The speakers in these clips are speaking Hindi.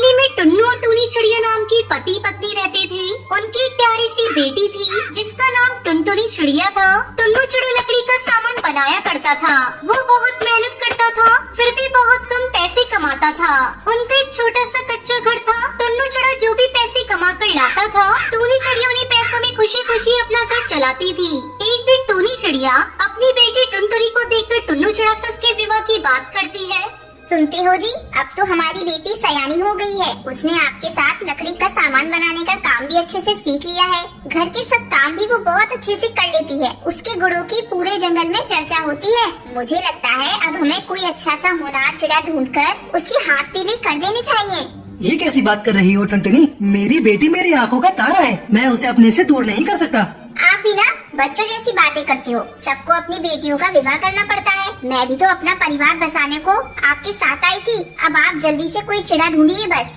मोहल्ले में टुन्नू और टूनी चिड़िया नाम की पति पत्नी रहते थे। उनकी एक प्यारी सी बेटी थी जिसका नाम टुनटुनी चिड़िया था। टुन्नू चिड़िया लकड़ी का सामान बनाया करता था। वो बहुत मेहनत करता था, फिर भी बहुत कम पैसे कमाता था। उनका एक छोटा सा कच्चा घर था। टुन्नू चिड़िया जो भी पैसे कमा कर लाता था, टूनी चिड़िया उन्हीं पैसों में खुशी खुशी अपना घर चलाती थी। एक दिन टूनी चिड़िया अपनी बेटी टुनटुनी को देखकर टुन्नू चिड़िया से उसके विवाह की बात करती है। सुनते हो जी, अब तो हमारी बेटी सयानी हो गई है। उसने आपके साथ लकड़ी का सामान बनाने का काम भी अच्छे से सीख लिया है। घर के सब काम भी वो बहुत अच्छे से कर लेती है। उसके गुणों की पूरे जंगल में चर्चा होती है। मुझे लगता है अब हमें कोई अच्छा सा होनहार चिड़िया ढूंढकर उसकी हाथ पीली कर देनी चाहिए। ये कैसी बात कर रही हो टुनटुनी? मेरी बेटी मेरी आंखों का तारा है, मैं उसे अपने से दूर नहीं कर सकता। आप भी ना बच्चों जैसी बातें करते हो। सबको अपनी बेटियों का विवाह करना पड़ता है। मैं भी तो अपना परिवार बसाने को आपके साथ आई थी। अब आप जल्दी से कोई चिड़ा ढूंढिए बस।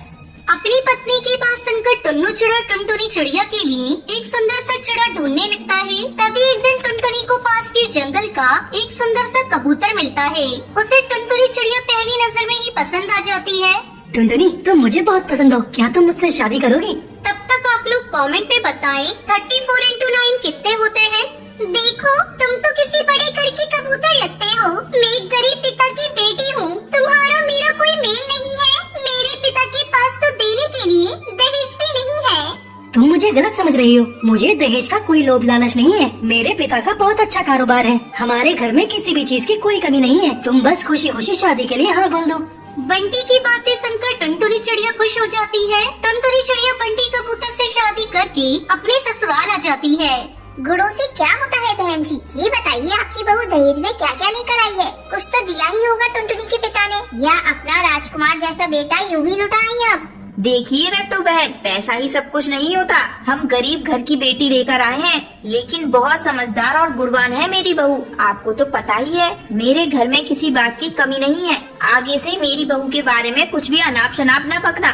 अपनी पत्नी की बात सुनकर टुन्नू चिड़िया टुनटुनी चिड़िया के लिए एक सुंदर सा चिड़ा ढूंढने लगता है। तभी एक दिन टुनटुनी को पास के जंगल का एक सुंदर सा कबूतर मिलता है। उसे टुनटुनी चिड़िया पहली नजर में ही पसंद आ जाती है। टुनटुनी, तुम मुझे बहुत पसंद हो, क्या तुम मुझसे शादी करोगी? तब तक आप लोग कमेंट पे बताएं 34 into 9 कितने होते हैं। देखो, तुम तो किसी बड़े घर के कबूतर लगते हो। मैं एक गरीब पिता की बेटी हूँ। तुम्हारा मेरा कोई मेल नहीं है। मेरे पिता के पास तो देने के लिए दहेज भी नहीं है। तुम मुझे गलत समझ रही हो। मुझे दहेज का कोई लोभ लालच नहीं है। मेरे पिता का बहुत अच्छा कारोबार है। हमारे घर में किसी भी चीज की कोई कमी नहीं है। तुम बस खुशी खुशी शादी के लिए हाँ बोल दो। बंटी की बातें सुनकर टुनटुनी चिड़िया खुश हो जाती है। टुनटुनी चिड़िया बंटी कबूतर से शादी करके अपने ससुराल आ जाती है। गुड़ों से क्या होता है बहन जी? ये बताइए, आपकी बहू दहेज में क्या क्या लेकर आई है? कुछ तो दिया ही होगा टुनटुनी के पिता ने, या अपना राजकुमार जैसा बेटा यूं ही लुटा आई अब। देखिए रट्टू बहन, पैसा ही सब कुछ नहीं होता। हम गरीब घर की बेटी लेकर आए हैं, लेकिन बहुत समझदार और गुणवान है मेरी बहू। आपको तो पता ही है, मेरे घर में किसी बात की कमी नहीं है। आगे से मेरी बहू के बारे में कुछ भी अनाप शनाप न बकना।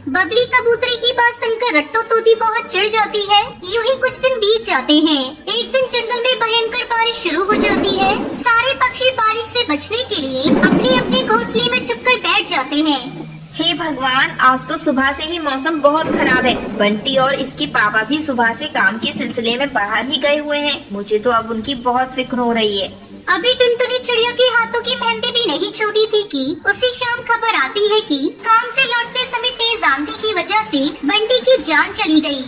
बबली कबूतरी की बात सुनकर रट्टू तोती बहुत चिढ़ जाती है। यूं ही कुछ दिन बीत जाते हैं। एक दिन जंगल में भयंकर बारिश शुरू हो जाती है। सारे पक्षी बारिश से बचने के लिए अपने अपने घोंसले में छुपकर बैठ जाते हैं। हे भगवान, आज तो सुबह से ही मौसम बहुत खराब है। बंटी और इसके पापा भी सुबह से काम के सिलसिले में बाहर ही गए हुए हैं। मुझे तो अब उनकी बहुत फिक्र हो रही है। अभी टुनटुनी चिड़िया के हाथों की मेहंदी भी नहीं छूटी थी कि उसी शाम खबर आती है कि काम से लौटते समय तेज आंधी की वजह से बंटी की जान चली गई।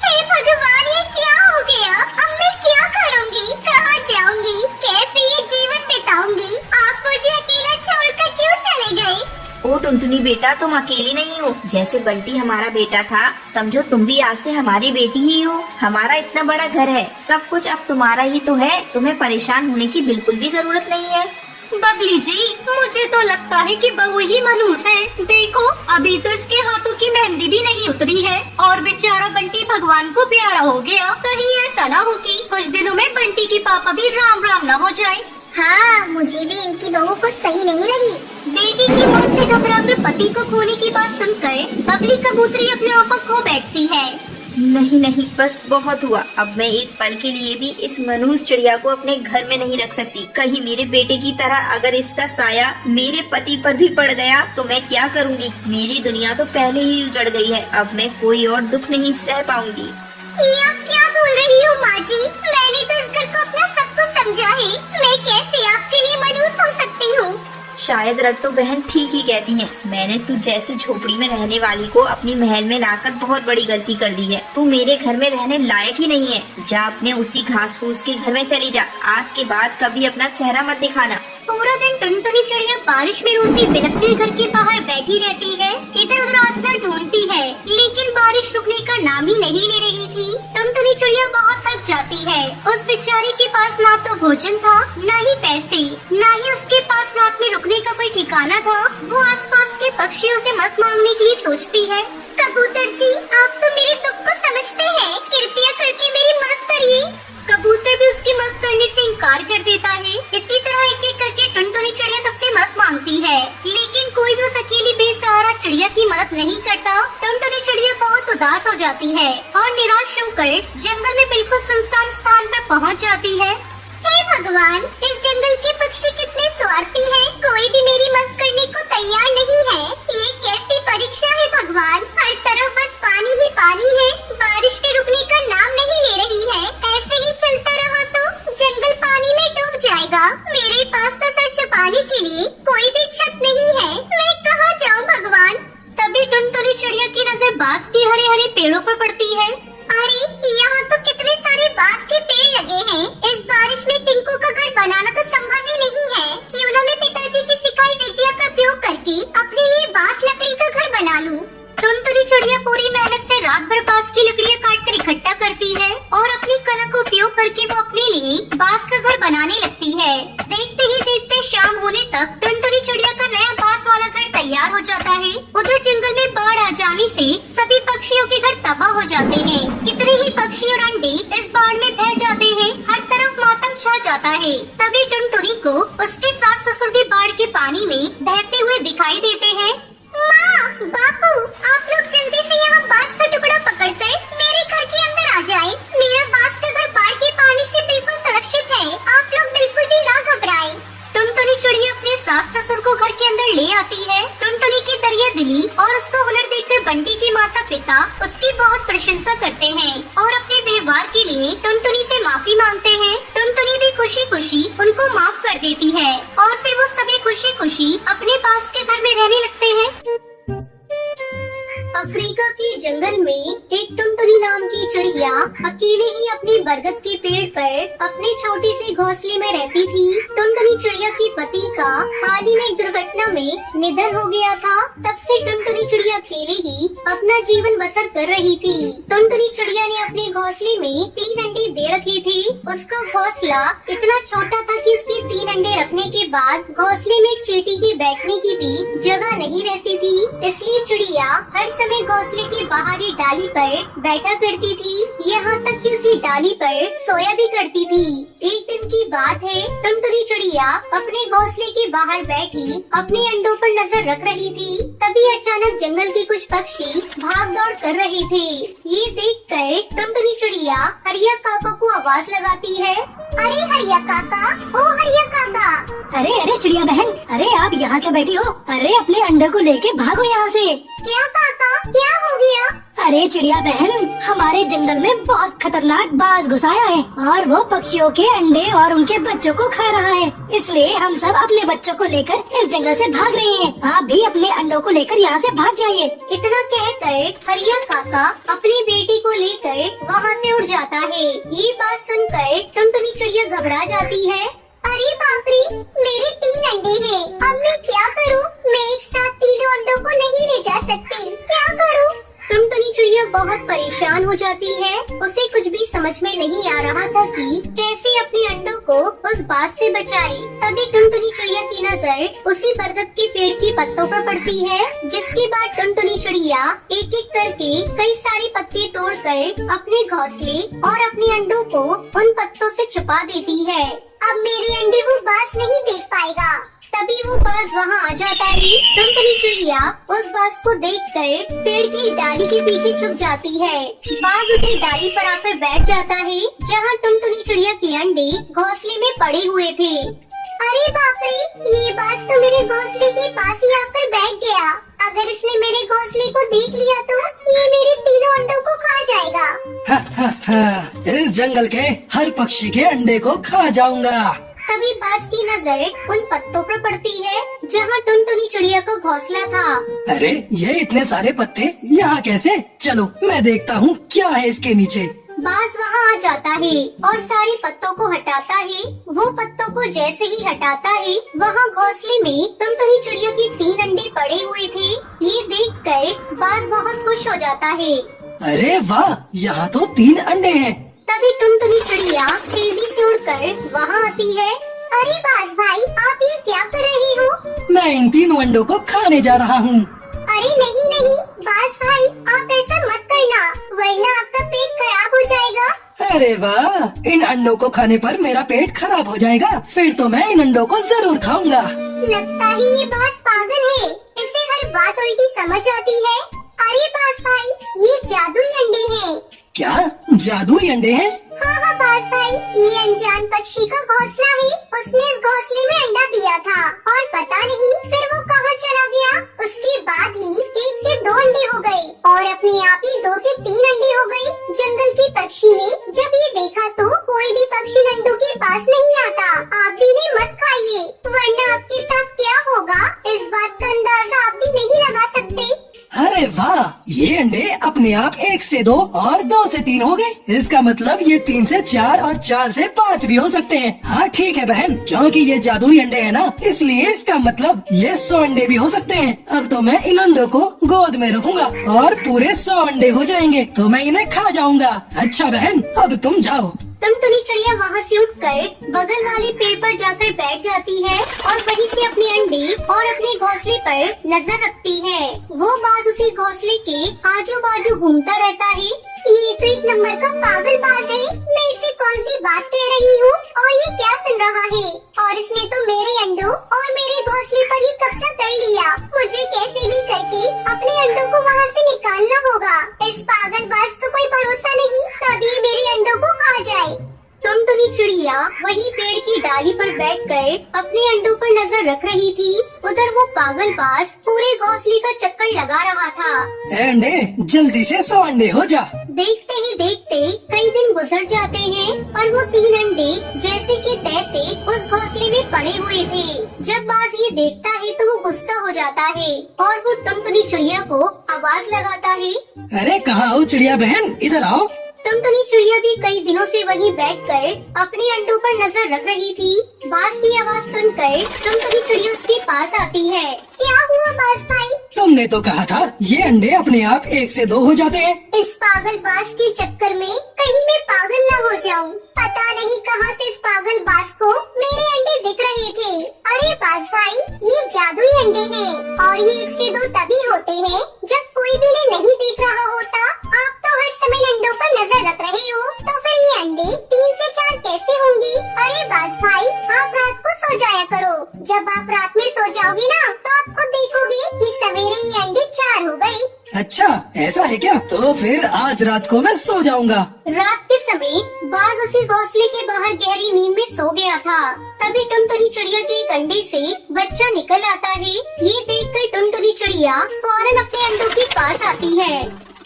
हे भगवान, ये क्या हो गया? अब मैं क्या करूँगी? कहाँ जाऊँगी? कैसे ये जीवन बिताऊंगी? आप मुझे अकेला छोड़कर क्यों चले गए? ओ टुनटुनी बेटा, तुम अकेली नहीं हो। जैसे बंटी हमारा बेटा था, समझो तुम भी आज से हमारी बेटी ही हो। हमारा इतना बड़ा घर है, सब कुछ अब तुम्हारा ही तो है। तुम्हें परेशान होने की बिल्कुल भी जरूरत नहीं है। बबली जी, मुझे तो लगता है कि बहू ही मनहूस है। देखो, अभी तो इसके हाथों की मेहंदी भी नहीं उतरी है और बेचारा बंटी भगवान को प्यारा हो गया। कहीं ऐसा ना हो कि कुछ दिनों में बंटी की पापा भी राम राम न हो जाए। हाँ, मुझे भी इनकी बहू कुछ सही नहीं लगी। बेटी की मौत से घबराकर पति को खोने की बात सुनकर बबली कबूतरी अपने आप को खो बैठती है। नहीं नहीं, बस बहुत हुआ। अब मैं एक पल के लिए भी इस मनहूस चिड़िया को अपने घर में नहीं रख सकती। कहीं मेरे बेटे की तरह अगर इसका साया मेरे पति पर भी पड़ गया तो मैं क्या करूँगी? मेरी दुनिया तो पहले ही उजड़ गई है। अब मैं कोई और दुख नहीं सह पाऊंगी। ये आप क्या बोल रही हो माँ जी? मैंने तो इस घर को अपना सब कुछ समझा है। मैं कैसे आपके लिए मनहूस हो सकती हूँ? शायद रट्टू बहन ठीक ही कहती हैं। मैंने तू जैसी झोपड़ी में रहने वाली को अपनी महल में लाकर बहुत बड़ी गलती कर दी है। तू मेरे घर में रहने लायक ही नहीं है। जा अपने उसी घास फूस के घर में चली जा। आज के बाद कभी अपना चेहरा मत दिखाना। पूरा दिन टुनटुनी चिड़िया बारिश में रोती बिलखती घर के बाहर बैठी रहती है। इधर उधर आसरा ढूंढती है, लेकिन बारिश रुकने का नाम ही नहीं ले रही थी। टुनटुनी चिड़िया बहुत थक जाती है। उस बेचारी के पास ना तो भोजन था, न ही पैसे, न ही उसके पास रात में रुकने का कोई ठिकाना था। वो आसपास के पक्षियों से मदद मांगने के लिए सोचती है। कबूतर जी, आप तो मेरे दुख को समझते हैं। कृपया करके मेरी मदद करिए। कबूतर भी उसकी मदद करने से इनकार कर देता है। इसी तरह एक एक करके टुनटुनी चिड़िया सबसे मदद मांगती है, लेकिन कोई भी उस अकेली बेसहारा चिड़िया की मदद नहीं करता। टुनटुनी चिड़िया बहुत उदास हो जाती है और निराश होकर जंगल में बिल्कुल सुनसान स्थान पर पहुंच जाती है। हे भगवान, इस जंगल के पक्षी कितने स्वार्थी हैं। कोई भी मेरी मदद करने को पास तो सर छुपाने के लिए कोई भी छत नहीं है। मैं कहाँ जाऊँ भगवान। तभी टुनटुनी चिड़िया की नजर बांस के हरे हरे पेड़ों पर पड़ती है। अरे यहाँ तो कितने सारे बांस के पेड़ लगे हैं। इस बारिश में टिंकू का घर बनाना तो संभव ही नहीं है। क्यों ना मैं पिताजी की सिखाई विद्या का प्रयोग करके अपने लिए बांस लकड़ी का घर बना लूं। टुनटुनी चिड़िया पूरी मेहनत से रात भर बांस की लकड़ियाँ काटकर इकट्ठा करती है और अपनी कला का उपयोग करके वो अपने लिए बांस का घर बनाने लगती है। देखते ही देखते शाम होने तक टुनटुनी चिड़िया का नया बांस वाला घर तैयार हो जाता है। उधर जंगल में बाढ़ आ जाने से सभी पक्षियों के घर तबाह हो जाते हैं। कितने ही पक्षी और अंडे इस बाढ़ में बह जाते हैं। हर तरफ मातम छा जाता है। तभी टुनटुनी को उसके सास ससुर भी बाढ़ के पानी में बहते हुए दिखाई देते हैं। माँ, बापू, आप लोग जल्दी से यहाँ बांस का टुकड़ा पकड़कर मेरे घर के अंदर आ जाएं। मेरा बांस का घर बाढ़ के पानी से बिल्कुल सुरक्षित है। आप लोग बिल्कुल भी ना घबराएं। टुनटुनी चिड़िया अपने सास ससुर को घर के अंदर ले आती है। टुनटुनी की दरिया दिली और उसका हुनर देखकर बंटी के माता पिता उसकी बहुत प्रशंसा करते हैं और अपने व्यवहार के लिए टुनटुनी से माफी मांगते हैं। टुनटुनी भी खुशी खुशी उनको माफ कर देती है और फिर वो सभी खुशी खुशी अपने पास के घर में रहने लगते हैं। अफ्रीका के जंगल में एक टुनटुनी नाम की चिड़िया अकेले ही अपनी बरगद के पेड़ पर अपने छोटे से घोंसले में रहती थी। टुनटुनी चिड़िया के पति का हाल ही में एक दुर्घटना में निधन हो गया था। तब से टुनटुनी चिड़िया अकेले ही अपना जीवन बसर कर रही थी। टुनटुनी चिड़िया ने अपने घोंसले में 3 अंडे दे रखे थे। उसका घोंसला इतना छोटा था कि उसके 3 अंडे रखने के बाद घोंसले में एक चींटी के बैठने की भी जगह नहीं रहती थी। इसलिए चिड़िया हर समय घोंसले की बाहरी डाली पर बैठा करती थी। यहाँ तक कि उसी डाली पर सोया भी करती थी। एक दिन की बात है, टुनटुनी चिड़िया अपने घोंसले के बाहर बैठी अपने अंडों पर नजर रख रही थी। तभी अचानक जंगल के कुछ पक्षी भाग दौड़ कर रहे थे। ये देखकर टुनटुनी चिड़िया हरिया काका को आवाज लगाती है। अरे हरिया काका, ओ हरिया काका। अरे अरे चिड़िया बहन, अरे आप यहाँ क्यों बैठी हो? अरे अपने अंडे को लेके भागो यहाँ से। क्या काका, क्या हो गया? अरे चिड़िया बहन, हमारे जंगल में बहुत खतरनाक बाज घुस आया है और वो पक्षियों के अंडे और उनके बच्चों को खा रहा है। इसलिए हम सब अपने बच्चों को लेकर इस जंगल से भाग रहे हैं। आप भी अपने अंडों को लेकर यहाँ से भाग जाइए। इतना कहकर हरिया काका अपनी बेटी को लेकर वहाँ से उड़ जाता है। ये बात सुनकर टुनटुनी चिड़िया घबरा जाती है। अरे बाप रे, मेरे 3 अंडे हैं। अब मैं क्या करूं? मैं एक साथ तीनों अंडों को नहीं ले जा सकती। क्या करूं? टुनटुनी चिड़िया बहुत परेशान हो जाती है। उसे कुछ भी समझ में नहीं आ रहा था कि कैसे अपने अंडों को उस बाज से बचाए। तभी टुनटुनी चिड़िया की नजर उसी बरगद के पेड़ की पत्तों पर पड़ती है। जिसके बाद टुनटुनी चिड़िया एक एक करके कई सारे पत्ते तोड़कर अपने घोंसले और अपने अंडों को उन पत्तों से छुपा देती है। अब मेरे अंडे वो बाज नहीं देख पाएगा। तभी वो बाज वहाँ आ जाता है। टुनटुनी चिड़िया उस बाज को देखकर पेड़ की डाली के पीछे छुप जाती है। बाज उसी डाली पर आकर बैठ जाता है जहाँ टुनटुनी चिड़िया के अंडे घोंसले में पड़े हुए थे। अरे बाप रे, ये बाज तो मेरे घोंसले के पास ही आकर बैठ गया। अगर इसने मेरे घोंसले को देख लिया तो ये मेरे तीनों अंडों को खा जाएगा। हा, हा, हा, इस जंगल के हर पक्षी के अंडे को खा जाऊंगा। तभी बाज की नजर उन पत्तों पर पड़ती है जहाँ टुनटुनी चिड़िया का घोंसला था। अरे ये इतने सारे पत्ते यहाँ कैसे? चलो मैं देखता हूँ क्या है इसके नीचे। बाज वहाँ आ जाता है और सारे पत्तों को हटाता है। वो पत्तों को जैसे ही हटाता है, वहाँ घोंसले में टुनटुनी चिड़िया के 3 अंडे पड़े हुए थे। ये देखकर बाज बहुत खुश हो जाता है। अरे वाह, यहाँ तो 3 अंडे हैं। तभी टुनटुनी चिड़िया तेजी से उड़कर वहाँ आती है। अरे बाज भाई, आप ये क्या कर रहे हो? मैं इन 3 अंडों को खाने जा रहा हूँ। अरे नहीं नहीं बाज भाई, आप ऐसा मत करना, वरना आपका पेट खराब हो जाएगा। अरे वाह, इन अंडों को खाने पर मेरा पेट खराब हो जाएगा। फिर तो मैं इन अंडों को जरूर खाऊंगा। लगता है ये बाज पागल है, इसे हर बात उल्टी समझ आती है। अरे बाज भाई, ये जादुई अंडे हैं। क्या जादुई अंडे हैं? हाँ बाज भाई, ये अनजान पक्षी का घोंसला है। उसने इस घोंसले में अंडा दिया था और पता नहीं फिर वो कहाँ चला गया। उसके बाद ही 1 से 2 अंडे हो गए और अपने आप ही 2 से 3 अंडे हो गए। जंगल के पक्षी ने जब ये देखा तो कोई भी पक्षी अंडों के पास नहीं आता। आप भी इन्हें मत खाइए, से 2 और 2 से 3 हो गए। इसका मतलब ये 3 से 4 और 4 से 5 भी हो सकते हैं। हाँ ठीक है बहन, क्योंकि ये जादुई अंडे हैं ना, इसलिए इसका मतलब ये 100 अंडे भी हो सकते हैं। अब तो मैं इन अंडों को गोद में रखूंगा और पूरे 100 अंडे हो जाएंगे तो मैं इन्हें खा जाऊंगा। अच्छा बहन, अब तुम जाओ। टुनटुनी चिड़िया वहाँ से उठकर बगल वाले पेड़ पर जाकर बैठ जाती है और वहीं से अपने अंडे और अपने घोंसले पर नजर रखती है। वो बाज उसी घोंसले के आजू बाजू घूमता रहता है। ये तो एक नंबर का पागलबाज है। मैं इसे कौन सी बात कह रही हूँ और ये क्या सुन रहा है? और इसने तो मेरे अंडों और मेरे घोंसले पर ही कब्जा कर लिया। मुझे कैसे भी करके अपने अंडों को वहाँ से निकालना होगा। इस पागलबाज को कोई भरोसा नहीं, तभी मेरे अंडों को खा जाए। टुनटुनी चिड़िया वही पेड़ की डाली पर बैठकर अपने अंडों पर नजर रख रही थी। उधर वो पागलबाज पूरे घोंसले का चक्कर लगा रहा था। ए अंडे, जल्दी से 100 अंडे हो जा। देखते ही देखते कई दिन गुजर जाते हैं और वो 3 अंडे जैसे कि तैसे उस घोंसले में पड़े हुए थे। जब बाज ये देखता है तो वो गुस्सा हो जाता है और वो टुनटुनी चिड़िया को आवाज लगाता है। अरे कहाँ हो चिड़िया बहन, इधर आओ। टुनटुनी चिड़िया भी कई दिनों से वहीं बैठकर अपने अंडों पर नजर रख रही थी। बाज की आवाज सुनकर टुनटुनी चिड़िया उसके पास आती है। क्या हुआ बाज भाई? तुमने तो कहा था ये अंडे अपने आप 1 से 2 हो जाते हैं। इस पागलबाज के चक्कर में कहीं मैं पागल न हो जाऊं। पता नहीं कहां से इस पागलबाज को मेरे अंडे दिख रहे थे। अरे बाज भाई, ये जादुई अंडे हैं और ये 1 से 2 तभी होते हैं जब कोई भी इन्हें नहीं देख रहा होता। आप तो हर समय अंडों पर नजर रख रहे हो, तो फिर ये अंडे 3 से 4 कैसे होंगे? अरे बाज भाई, आप रात को सो जाया करो। जब आप रात में सो जाओगे ना, तो आप खुद देखोगे कि सवेरे ये अंडे 4 हो गए। अच्छा ऐसा है क्या? तो फिर आज रात को मैं सो जाऊंगा। रात के समय बाज उसी घोंसले के बाहर गहरी नींद में सो गया था। तभी टुनटुनी चिड़िया के एक अंडे से बच्चा निकल आता है। ये देखकर टुनटुनी चिड़िया फौरन अपने अंडों के पास आती है।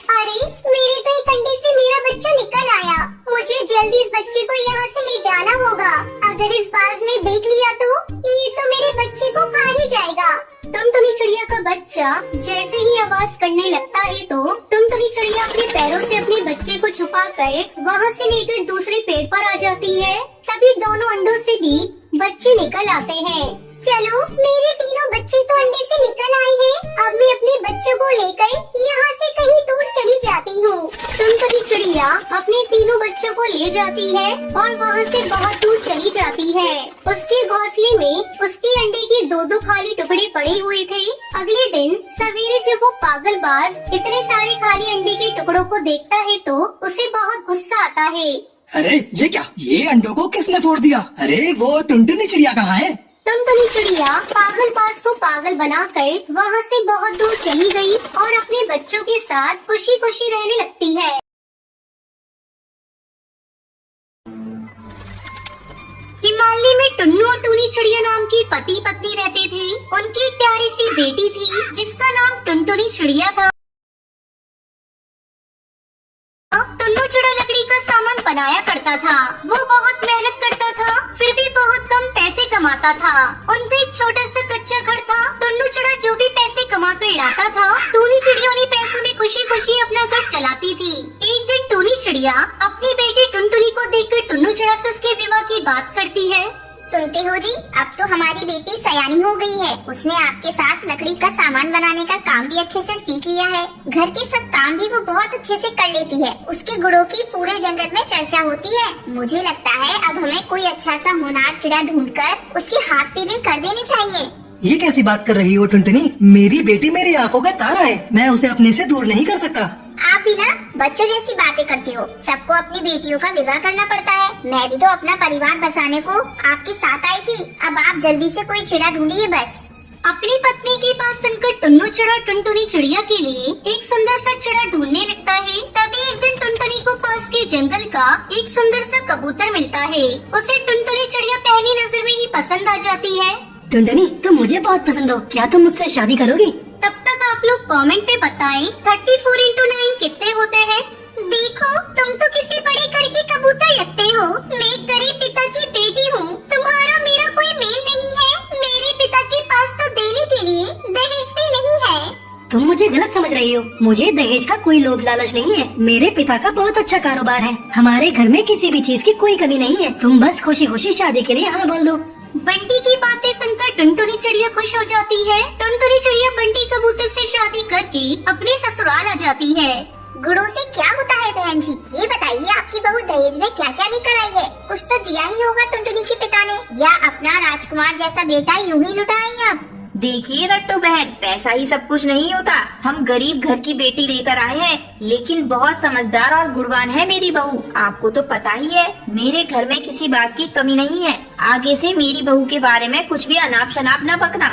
अरे, मेरे तो एक अंडे से मेरा बच्चा निकल आया। मुझे जल्दी इस बच्चे को यहाँ से ले जाना होगा। अगर इस बाज ने देख लिया तो ये तो मेरे बच्चे को खा ही जाएगा। टुनटुनी चिड़िया का बच्चा जैसे ही आवाज करने लगता है तो टुनटुनी चिड़िया अपने पैरों से अपने बच्चे को छुपाकर वहाँ से लेकर दूसरे पेड़ पर आ जाती है। तभी दोनों अंडों से भी बच्चे निकल आते हैं। चलो, मेरे तीनों बच्चे तो अंडे से निकल आए हैं। अब मैं अपने बच्चों को लेकर यहाँ से कहीं दूर चली जाती हूँ। टुनटुनी चिड़िया अपने तीनों बच्चों को ले जाती है और वहाँ से बहुत दूर चली जाती है। उसके घोंसले में उसके अंडे के 2-2 खाली टुकड़े पड़े हुए थे। अगले दिन सवेरे जब वो पागलबाज इतने सारे खाली अंडे के टुकड़ों को देखता है तो उसे बहुत गुस्सा आता है। अरे ये क्या, ये अंडों को किसने फोड़ दिया? अरे वो टुनटुनी चिड़िया कहाँ है? टुनटुनी चिड़िया पागलबाज को पागल बनाकर वहाँ से बहुत दूर चली गई और अपने बच्चों के साथ खुशी खुशी रहने लगती है। हिमालय में टुन्नू और टूनी चिड़िया नाम की पति पत्नी रहते थे। उनकी एक प्यारी सी बेटी थी जिसका नाम टुनटुनी चिड़िया था। टुन्नू चिड़ा लकड़ी का सामान बनाया करता था। वो बहुत मेहनत करता था, फिर भी बहुत कम पैसे कमाता था। उनका एक छोटा सा कच्चा घर था। टुन्नू चिड़ा जो भी पैसे कमा कर लाता था, टूनी चिड़िया उन्हीं पैसों में खुशी खुशी अपना घर चलाती थी। एक दिन टूनी चिड़िया अपनी बेटी टुनटुनी को देखकर टुन्नू चिड़ा से उसके विवाह की बात करती है। सुनते हो जी, अब तो हमारी बेटी सयानी हो गई है। उसने आपके साथ लकड़ी का सामान बनाने का काम भी अच्छे से सीख लिया है। घर के सब काम भी वो बहुत अच्छे से कर लेती है। उसके गुणों की पूरे जंगल में चर्चा होती है। मुझे लगता है अब हमें कोई अच्छा सा होनहार चिड़ा ढूंढकर उसके हाथ पीले कर देने चाहिए। ये कैसी बात कर रही हो टुनटुनी? मेरी बेटी मेरी आंखों का तारा है, मैं उसे अपने से दूर नहीं कर सकता। आप भी ना बच्चों जैसी बातें करते हो। सबको अपनी बेटियों का विवाह करना पड़ता है। मैं भी तो अपना परिवार बसाने को आपके साथ आई थी। अब आप जल्दी से कोई चिड़ा ढूंढिए बस। अपनी पत्नी की बात सुनकर टुन्नू चिड़ा टुनटुनी चिड़िया के लिए एक सुंदर सा चिड़ा ढूंढने लगता है। तभी एक दिन टुनटुनी को पास के जंगल का एक सुंदर सा कबूतर मिलता है। उसे टुनटुनी चिड़िया पहली नजर में ही पसंद आ जाती है। टुनटुनी, तुम मुझे बहुत पसंद हो, क्या तुम मुझसे शादी करोगी? तब तक आप लोग कमेंट पे बताएं 34 into 9 कितने होते हैं। देखो, तुम तो किसी बड़े घर के कबूतर लगते हो। मैं गरीब पिता की बेटी हूँ। तुम्हारा मेरा कोई मेल नहीं है। मेरे पिता के पास तो देने के लिए दहेज भी नहीं है। तुम मुझे गलत समझ रही हो। मुझे दहेज का कोई लोभ लालच नहीं है। मेरे पिता का बहुत अच्छा कारोबार है। हमारे घर में किसी भी चीज की कोई कमी नहीं है। तुम बस खुशी खुशी शादी के लिए हाँ बोल दो। बंटी की बातें सुनकर टुनटुनी चिड़िया खुश हो जाती है। टुनटुनी चिड़िया बंटी कबूतर से शादी करके अपने ससुराल आ जाती है। गुड़ों से क्या होता है बहन जी? ये बताइए आपकी बहू दहेज में क्या क्या लेकर आई है? कुछ तो दिया ही होगा टुनटुनी के पिता ने, या अपना राजकुमार जैसा बेटा यूं ही लुटा आई आप? देखिए रट्टू बहन, पैसा ही सब कुछ नहीं होता। हम गरीब घर की बेटी लेकर आए हैं, लेकिन बहुत समझदार और गुणवान है मेरी बहू। आपको तो पता ही है मेरे घर में किसी बात की कमी नहीं है। आगे से मेरी बहू के बारे में कुछ भी अनाप शनाप न बकना।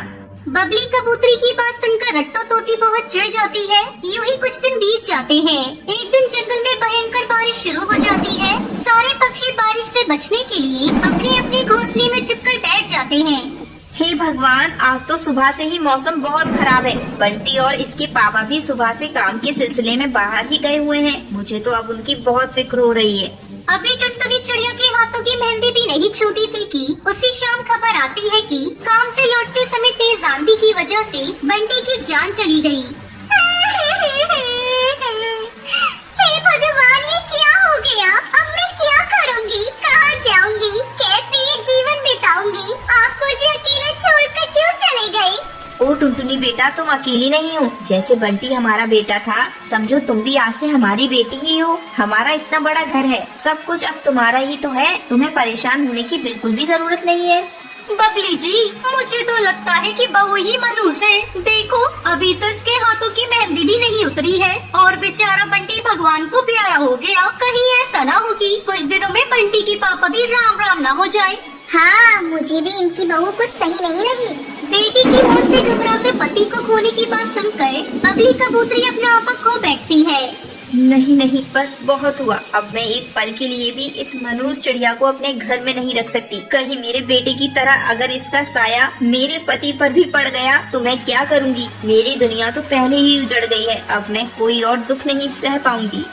बबली कबूतरी की बात सुनकर रट्टू तोती बहुत चिढ़ जाती है। यूं ही कुछ दिन बीत जाते हैं। एक दिन जंगल में भयंकर बारिश शुरू हो जाती है। सारे पक्षी बारिश से बचने के लिए अपने अपने घोंसले में छिपकर बैठ जाते हैं। हे भगवान, आज तो सुबह से ही मौसम बहुत खराब है। बंटी और इसके पापा भी सुबह से काम के सिलसिले में बाहर ही गए हुए हैं। मुझे तो अब उनकी बहुत फिक्र हो रही है। अभी टुनटुनी चिड़िया के हाथों की मेहंदी भी नहीं छूटी थी कि उसी शाम खबर आती है कि काम से लौटते समय तेज आंधी की वजह से बंटी की जान चली गई। हे भगवान, ये क्या हो गया? अब मैं क्या करूँगी? कहाँ जाऊँगी? कैसे ये जीवन बिताऊंगी? आप मुझे अकेले छोड़कर क्यों चले गए? ओ टुनटुनी बेटा, तुम अकेली नहीं हो। जैसे बंटी हमारा बेटा था, समझो तुम भी आज से हमारी बेटी ही हो। हमारा इतना बड़ा घर है, सब कुछ अब तुम्हारा ही तो है। तुम्हें परेशान होने की बिल्कुल भी जरूरत नहीं है। बबली जी, मुझे तो लगता है कि बहू ही मनहूस है। देखो, अभी तो इसके हाथों की मेहंदी भी नहीं उतरी है और बेचारा बंटी भगवान को प्यारा हो गया। कहीं ऐसा ना हो कि कुछ दिनों में बंटी की पापा भी राम राम ना हो जाए। हाँ, मुझे भी इनकी बहू कुछ सही नहीं लगी। बेटी की मौत से घबराकर पति को खोने की बात सुनकर बबली कबूतरी अपना आपा खो बैठती है। नहीं नहीं, बस बहुत हुआ। अब मैं एक पल के लिए भी इस मनहूस चिड़िया को अपने घर में नहीं रख सकती। कहीं मेरे बेटे की तरह अगर इसका साया मेरे पति पर भी पड़ गया तो मैं क्या करूँगी? मेरी दुनिया तो पहले ही उजड़ गई है। अब मैं कोई और दुख नहीं सह पाऊंगी।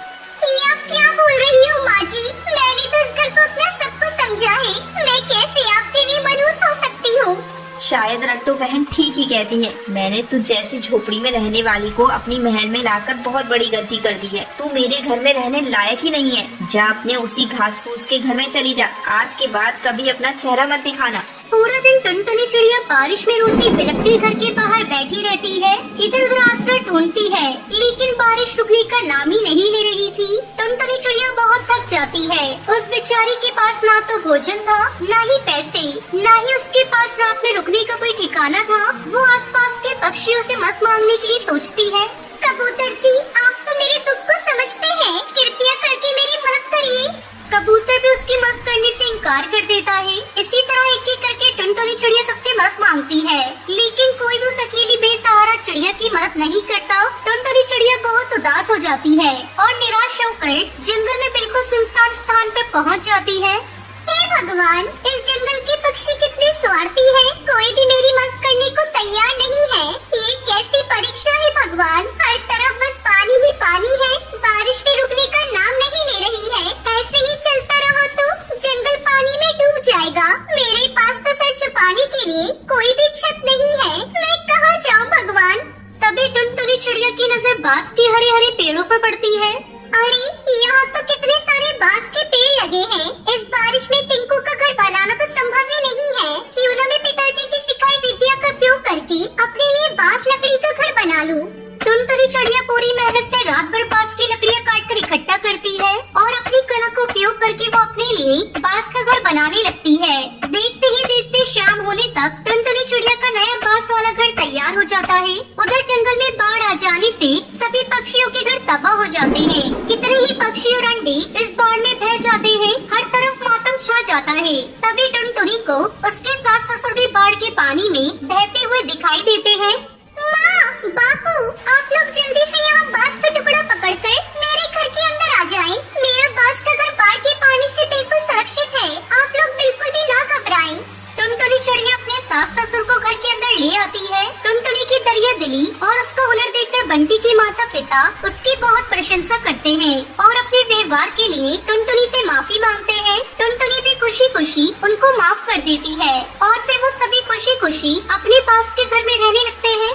ये आप क्या बोल रही हो माँ जी? मैंने तो इस घर को अपना सब कुछ समझा है। मैं कैसे आपके लिए मनहूस हो सकती हूँ? शायद रट्टू बहन ठीक ही कहती है। मैंने तू जैसी झोपड़ी में रहने वाली को अपनी महल में लाकर बहुत बड़ी गलती कर दी है। तू मेरे घर में रहने लायक ही नहीं है। जा अपने उसी घास फूस के घर में चली जा। आज के बाद कभी अपना चेहरा मत दिखाना। पूरा दिन टुनटुनी चिड़िया बारिश में रोती बिलखती घर के बाहर बैठी रहती है। इधर उधर आसरा ढूंढती है, लेकिन बारिश रुकने का नाम ही नहीं ले रही थी। टुनटुनी चिड़िया बहुत थक जाती है। उस बेचारी के पास ना तो भोजन था, ना ही पैसे, ना ही उसके पास रात में रुकने का कोई ठिकाना था। वो आसपास के पक्षियों से मदद मांगने के लिए सोचती है। कबूतर जी, आप तो मेरे दुख को समझते हैं। कृपया करके मेरी मदद करिए। कबूतर भी उसकी मदद करने से इनकार कर देता है। इसी तरह एक एक करके टुनटुनी चिड़िया सबसे मदद मांगती है, लेकिन कोई भी उस अकेली बेसहारा चिड़िया की मदद नहीं करता। टुनटुनी चिड़िया बहुत उदास हो जाती है और निराश होकर जंगल में बिल्कुल सुनसान स्थान पे पहुंच जाती है। हे भगवान, इस जंगल के पक्षी कितने स्वार्थी हैं। कोई भी मेरी मदद करने को तैयार नहीं है। ये कैसी परीक्षा है भगवान? हर तरफ बस पानी ही पानी है। बारिश भी रुकने का नाम नहीं ले रही है। ऐसे ही चलता रहा तो जंगल पानी में डूब जाएगा। मेरे पास तो सर छुपाने के लिए कोई भी छत नहीं है। मैं कहाँ जाऊँ भगवान? तभी टुनटुनी चिड़िया की नजर बांस के हरे हरे पेड़ों पर पड़ती है। अरे, यहाँ तो कितने सारे बांस के पेड़ लगे हैं। इस बारिश में टिंकू का घर बनाना तो संभव ही नहीं है। क्यों न मैं पिताजी की सिखाई विद्या का उपयोग करके अपने लिए बांस लकड़ी का घर बना लूं। टुनटुनी चिड़िया पूरी मेहनत से रात भर बांस की लकड़ियाँ काटकर इकट्ठा करती है और अपनी कला का उपयोग करके वो अपने लिए बांस का घर बनाने लगती है। देखते ही देखते शाम होने तक टुनटुनी चिड़िया का नया बांस वाला घर तैयार हो जाता है। उधर जंगल में बाढ़ आ जाने से सभी पक्षियों के घर तबाह हो जाते हैं। कितने ही पक्षी और अंडे इस बाढ़ में बह जाते हैं। हर तरफ मातम छा जाता है। तभी टुनटुनी को उसके सास ससुर भी बाढ़ के पानी में बहते हुए दिखाई देते हैं। माँ, बापू, आप लोग जल्दी से यहाँ बांस का टुकड़ा पकड़कर मेरे घर के अंदर आ जाएं। मेरा बांस का घर बाढ़ के पानी से बिल्कुल सुरक्षित है। आप लोग बिल्कुल भी ना घबराएं। टुनटुनी चिड़िया अपने सास ससुर को घर के अंदर ले आती है। टुनटुनी की दरिया दिली और उसका हुनर देखकर बंटी के माता पिता उसकी बहुत प्रशंसा करते हैं और अपने व्यवहार के लिए टुनटुनी से माफी मांगते हैं। टुनटुनी भी खुशी खुशी उनको माफ कर देती है और फिर वो सभी खुशी खुशी अपने पास के घर में रहने लगते हैं।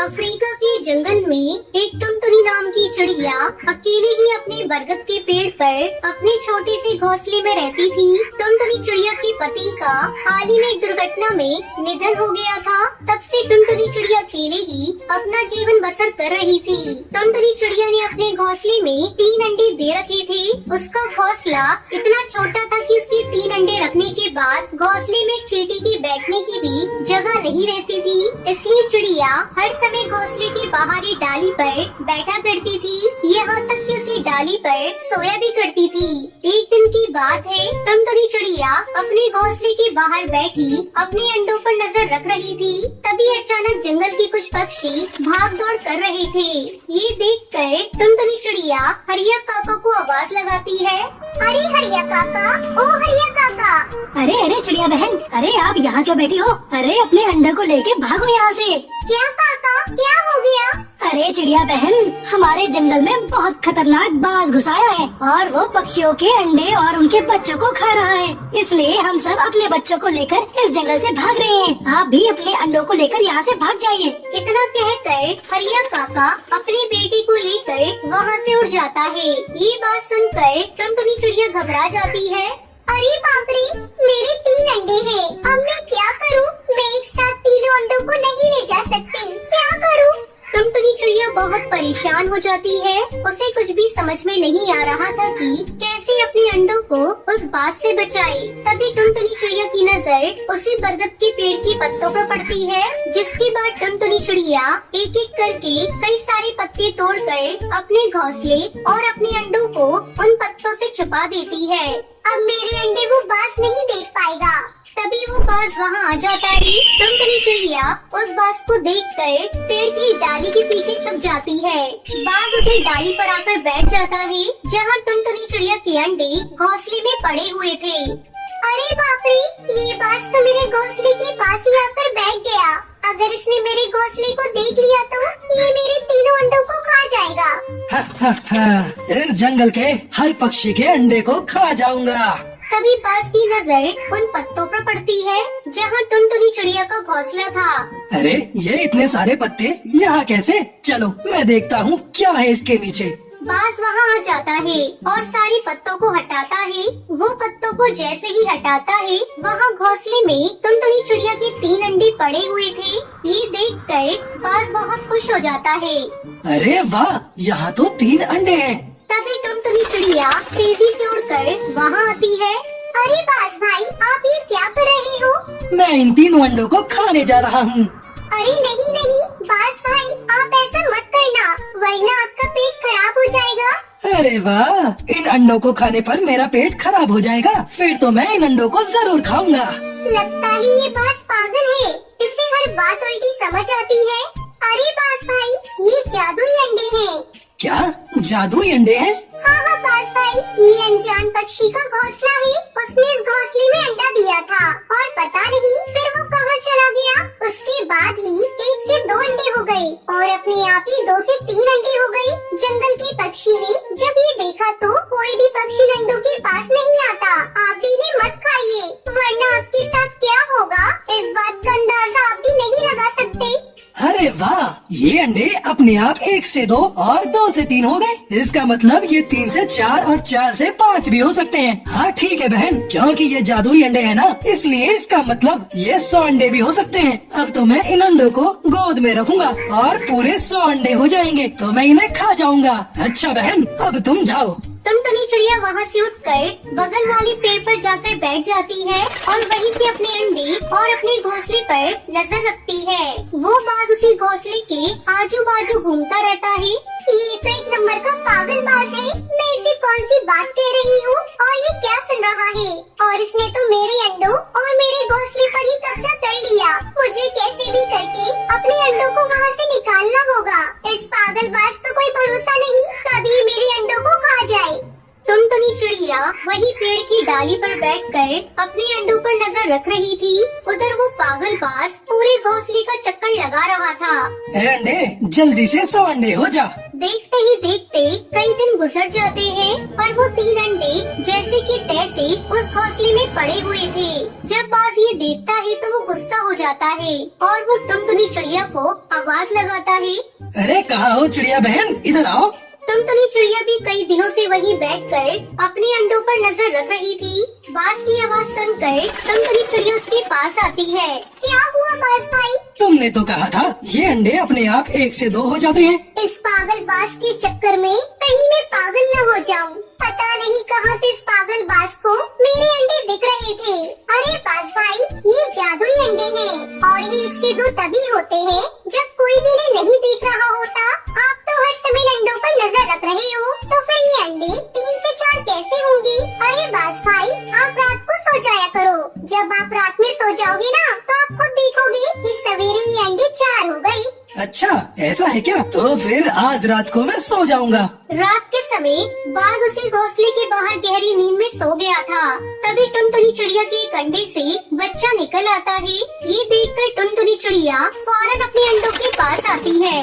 अफ्रीका के जंगल में एक टुनटुनी नाम की चिड़िया अकेले ही अपने बरगद के पेड़ पर अपने छोटे से घोंसले में रहती थी। टुनटुनी चिड़िया के पति का हाल ही में एक दुर्घटना में निधन हो गया था। तब से टुनटुनी चिड़िया अकेले ही अपना जीवन बसर कर रही थी। टुनटुनी चिड़िया ने अपने घोंसले में 3 अंडे दे रखे थे। उसका घोंसला इतना छोटा था कि उसके 3 अंडे रखने के बाद घोंसले में एक चींटी के बैठने की भी जगह नहीं रहती थी। इसलिए चिड़िया हर समय घोंसले की बाहरी डाली पर बैठा करती थी। यहाँ तक कि उसी डाली पर सोया भी करती थी। एक दिन की बात है, टुनटुनी चिड़िया अपने घोंसले के बाहर बैठी अपने अंडों पर नजर रख रही थी। तभी अचानक जंगल के कुछ पक्षी भाग दौड़ कर रहे थे। ये देखकर टुनटुनी चिड़िया हरिया काका को आवाज लगाती है। अरे हरिया काका, ओ हरिया काका। अरे अरे चिड़िया बहन, अरे आप यहाँ क्यों बैठी हो? अरे अपने अंडे को लेके भागो यहाँ से। क्या काका, क्या हो गया? अरे चिड़िया बहन, हमारे जंगल में बहुत खतरनाक बाज घुस आया है और वो पक्षियों के अंडे और उनके बच्चों को खा रहा है। इसलिए हम सब अपने बच्चों को लेकर इस जंगल से भाग रहे हैं। आप भी अपने अंडों को लेकर यहाँ से भाग जाइए। इतना कहकर हरिया काका अपनी बेटी को लेकर वहाँ से उड़ जाता है। ये बात सुनकर टुनटुनी चिड़िया घबरा जाती है। अरे बाप रे, मेरे 3 अंडे हैं। अब मैं क्या करूं? मैं एक साथ तीनों अंडों को नहीं ले जा सकती। क्या करूं? टुनटुनी चिड़िया बहुत परेशान हो जाती है। उसे कुछ भी समझ में नहीं आ रहा था कि कैसे अपने अंडों को उस बात से बचाए। तभी टुनटुनी चिड़िया की नजर उसी बरगद के पेड़ की पत्तों पर पड़ती है। जिसके बाद टुनटुनी चिड़िया एक एक करके कई सारे पत्ते तोड़कर अपने घोंसले और अपने अंडों को उन पत्तों से छुपा देती है। अब मेरे अंडे वो बाज नहीं देख पाएगा। तभी वो बाज वहाँ आ जाता है। टुनटुनी चिड़िया उस बाज को देखकर पेड़ की डाली के पीछे छुप जाती है। बाज उसी डाली पर आकर बैठ जाता है जहाँ टुनटुनी चिड़िया के अंडे घोंसले में पड़े हुए थे। अरे बाप रे, ये बाज तो मेरे घोंसले के पास ही आकर बैठ गया। अगर इसने मेरे घोंसले को देख लिया तो ये मेरे तीनों अंडों को खा जाएगा। हा, हा, हा, इस जंगल के हर पक्षी के अंडे को खा जाऊंगा। तभी बाज की नजर उन पत्तों पर पड़ती है जहाँ टुनटुनी चिड़िया का घोंसला था। अरे ये इतने सारे पत्ते यहाँ कैसे? चलो मैं देखता हूँ क्या है इसके नीचे। बाज वहाँ आ जाता है और सारी पत्तों को हटाता है। वो पत्तों को जैसे ही हटाता है, वहाँ घोंसले में टुनटुनी चिड़िया के 3 अंडे पड़े हुए थे। ये देखकर बाज बहुत खुश हो जाता है। अरे वाह, यहाँ तो 3 अंडे हैं। तभी टुनटुनी चिड़िया तेजी से उड़कर वहाँ आती है। अरे बाज भाई, आप ये क्या कर रहे हो? मैं इन 3 अंडों को खाने जा रहा हूँ। अरे नहीं नहीं बाज भाई, आप ऐसा मत करना, वरना आपका पेट खराब हो जाएगा। अरे वाह, इन अंडों को खाने पर मेरा पेट खराब हो जाएगा। फिर तो मैं इन अंडों को जरूर खाऊंगा। लगता है ये बाज पागल है, इसे हर बात उल्टी समझ आती है। अरे बाज भाई, ये जादुई अंडे हैं। क्या जादुई अंडे हैं? हाँ बाज भाई, ये अनजान पक्षी का घोंसला है। उसने इस घोंसले में अंडा दिया था और पता नहीं फिर वो कहाँ चला गया। उसके बाद ही 1 से 2 अंडे हो गए और अपने आप ही 2 से 3 अंडे हो गए। जंगल के पक्षी ने जब ये देखा तो कोई भी पक्षी अंडों के पास नहीं आता। आप भी इन्हें मत खाइए, वरना आपके साथ क्या होगा इस बात का अंदाजा आप भी नहीं लगा सकते। अरे वाह, ये अंडे अपने आप 1 से 2 और 2 से 3 हो गए। इसका मतलब ये 3 से 4 और 4 से 5 भी हो सकते हैं। हाँ ठीक है बहन, क्योंकि ये जादुई अंडे हैं ना, इसलिए इसका मतलब ये 100 अंडे भी हो सकते हैं। अब तो मैं इन अंडों को गोद में रखूंगा और पूरे 100 अंडे हो जाएंगे तो मैं इन्हें खा जाऊंगा। अच्छा बहन, अब तुम जाओ। टुनटुनी चिड़िया वहाँ से उठकर बगल वाले पेड़ पर जाकर बैठ जाती है और वहीं से अपने अंडे और अपने घोंसले पर नजर रखती है। वो बाज उसी घोंसले के आजू बाजू घूमता रहता है। ये तो एक नंबर का पागल बाज है। मैं इसे कौन सी बात कह रही हूँ और ये क्या सुन रहा है? और इसने तो मेरे अंडों और मेरे घोंसले पर ही कब्जा कर लिया। मुझे कैसे भी करके अपने अंडों को वहाँ से निकालना होगा। इस पागल बाज का कोई भरोसा नहीं, कभी मेरे अंडों को खा जाए। टुनटुनी चिड़िया वही पेड़ की डाली पर बैठकर अपने अंडों पर नजर रख रही थी। उधर वो पागल बाज पूरे घोंसले का चक्कर लगा रहा था। ए अंडे, जल्दी से 100 अंडे हो जा। देखते ही देखते कई दिन गुजर जाते हैं और वो 3 अंडे जैसे कि तैसे उस घोंसले में पड़े हुए थे। जब बाज ये देखता है तो वो गुस्सा हो जाता जाता है और वो टुनटुनी चिड़िया को आवाज लगाता है। अरे कहाँ हो चिड़िया बहन, इधर आओ। टुनटुनी चिड़िया भी कई दिनों से वहीं बैठकर अपने अंडों पर नजर रख रही थी। बाज की आवाज सुनकर टुनटुनी चिड़िया उसके पास आती है। क्या हुआ बाज भाई? तुमने तो कहा था ये अंडे अपने आप 1 से 2 हो जाते हैं। इस पागल बाज के चक्कर में कहीं मैं पागल न हो जाऊं। पता नहीं कहां से इस पागल बाज को मेरे अंडे दिख रहे थे। अरे बाज भाई, ये जादुई अंडे हैं और ये 1 से 2 तभी होते हैं जब कोई भी इन्हें नहीं देख रहा होता। आप तो हर समय अंडों पर नजर रख रहे हो, तो फिर ये अंडे 3 से 4 कैसे होंगे? अरे बाज भाई, आप रात को सो जाया करो। जब आप रात में सो जाओगे ना, तो आप खुद देखोगे कि सवेरे ये अंडे 4 हो गई। अच्छा ऐसा है क्या? तो फिर आज रात को मैं सो जाऊंगा। रात के समय बाज उसी घोंसले के बाहर गहरी नींद में सो गया था। तभी टुनटुनी चिड़िया के एक अंडे से बच्चा निकल आता है। ये देखकर टुनटुनी चिड़िया फौरन अपने अंडों के पास आती है।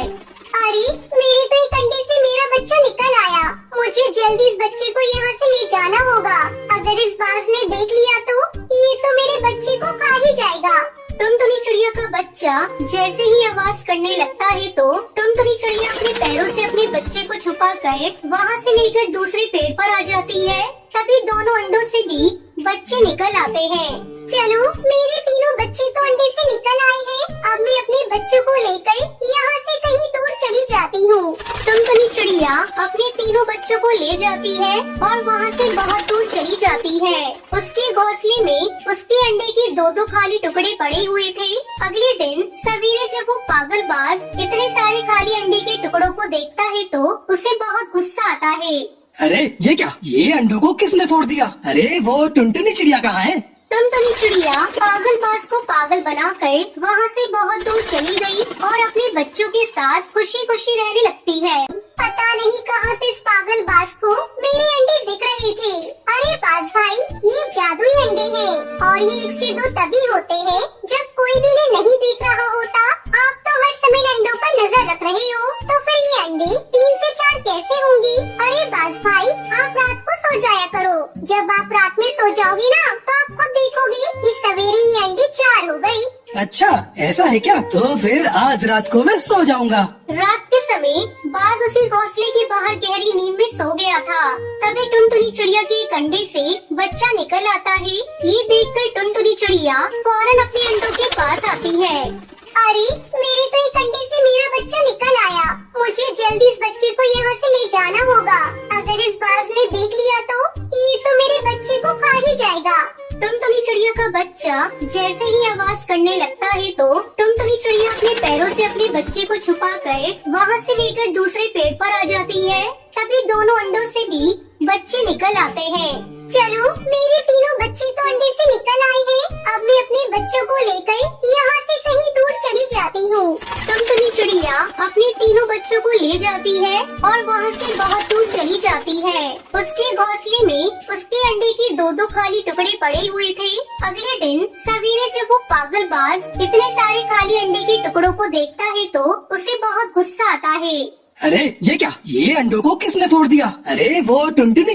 अरे मेरे तो एक अंडे से मेरा बच्चा निकल आया। मुझे जल्दी इस बच्चे को यहाँ से ले जाना होगा। अगर इस बाज ने देख लिया तो ये तो मेरे बच्चे को खा ही जाएगा। टुनटुनी चिड़िया का बच्चा जैसे ही आवाज करने लगता है तो टुनटुनी चिड़िया अपने पैरों से अपने बच्चे को छुपाकर वहाँ से लेकर दूसरे पेड़ पर आ जाती है। तभी दोनों अंडों से भी बच्चे निकल आते हैं। चलो, मेरे तीनों बच्चे तो अंडे से निकल आए हैं। अब मैं अपने बच्चों को लेकर यहाँ से कहीं दूर चली जाती हूँ। टुनटुनी चिड़िया अपने तीनों बच्चों को ले जाती है और वहाँ से बहुत दूर चली जाती है। उसके घोंसले में उसके अंडे के 2-2 खाली टुकड़े पड़े हुए थे। अगले दिन सवेरे जब वो पागल बाज इतने सारे खाली अंडे के टुकड़ों को देखता है तो उसे बहुत गुस्सा आता है। अरे ये क्या, ये अंडों को किसने फोड़ दिया? अरे वो टुनटुनी चिड़िया कहाँ है? टुनटुनी चिड़िया पागल बाज को पागल बनाकर वहाँ से बहुत दूर चली गई और अपने बच्चों के साथ खुशी खुशी रहने लगती है। पता नहीं कहां से इस पागल बाज को मेरे अंडे दिख रहे थे। अरे बाज भाई, ये जादुई अंडे हैं और ये 1 से 2 तभी होते हैं जब कोई भी इन्हें नहीं देख रहा होता। आप तो हर समय अंडों पर नजर रख रहे हो, तो फिर ये अंडे 3 से 4 कैसे होंगे? अरे बाज भाई, आप रात को सो जाया करो। जब आप रात में सो जाओगे ना, तो आप खुद देखोगे कि सवेरे ये अंडे 4 हो गई। अच्छा ऐसा है क्या? तो फिर आज रात को मैं सो जाऊंगा। रात के समय बाज उसी घोंसले के बाहर गहरी नींद में सो गया था। तभी टुनटुनी चिड़िया के एक अंडे से बच्चा निकल आता है। ये देखकर टुनटुनी चिड़िया फौरन अपने अंडों के पास आती है। अरे मेरे तो एक अंडे से मेरा बच्चा निकल आया। मुझे जल्दी इस बच्चे को यहाँ से ले जाना होगा। अगर इस बाज ने देख लिया तो ये तो मेरे बच्चे को खा ही जाएगा। टुनटुनी चिड़िया का बच्चा जैसे ही आवाज करने लगता है तो टुनटुनी चिड़िया अपने पैरों से अपने बच्चे को छुपाकर वहाँ से लेकर दूसरे पेड़ पर आ जाती है। तभी दोनों अंडों से भी बच्चे निकल आते हैं। चलो, मेरे तीनों बच्चे तो अंडे से निकल आए हैं। अब मैं अपने बच्चों को लेकर यहाँ से कहीं दूर चली जाती हूँ। टुनटुनी चिड़िया अपने तीनों बच्चों को ले जाती है और वहाँ से बहुत दूर चली जाती है। उसके घोंसले में उसके अंडे के 2-2 खाली टुकड़े पड़े हुए थे। अगले दिन सवेरे जब वो पागल बाज इतने सारे खाली अंडे के टुकड़ों को देखता है तो उसे बहुत गुस्सा आता है। अरे ये क्या, ये अंडों को किसने फोड़ दिया? अरे वो टुनटुनी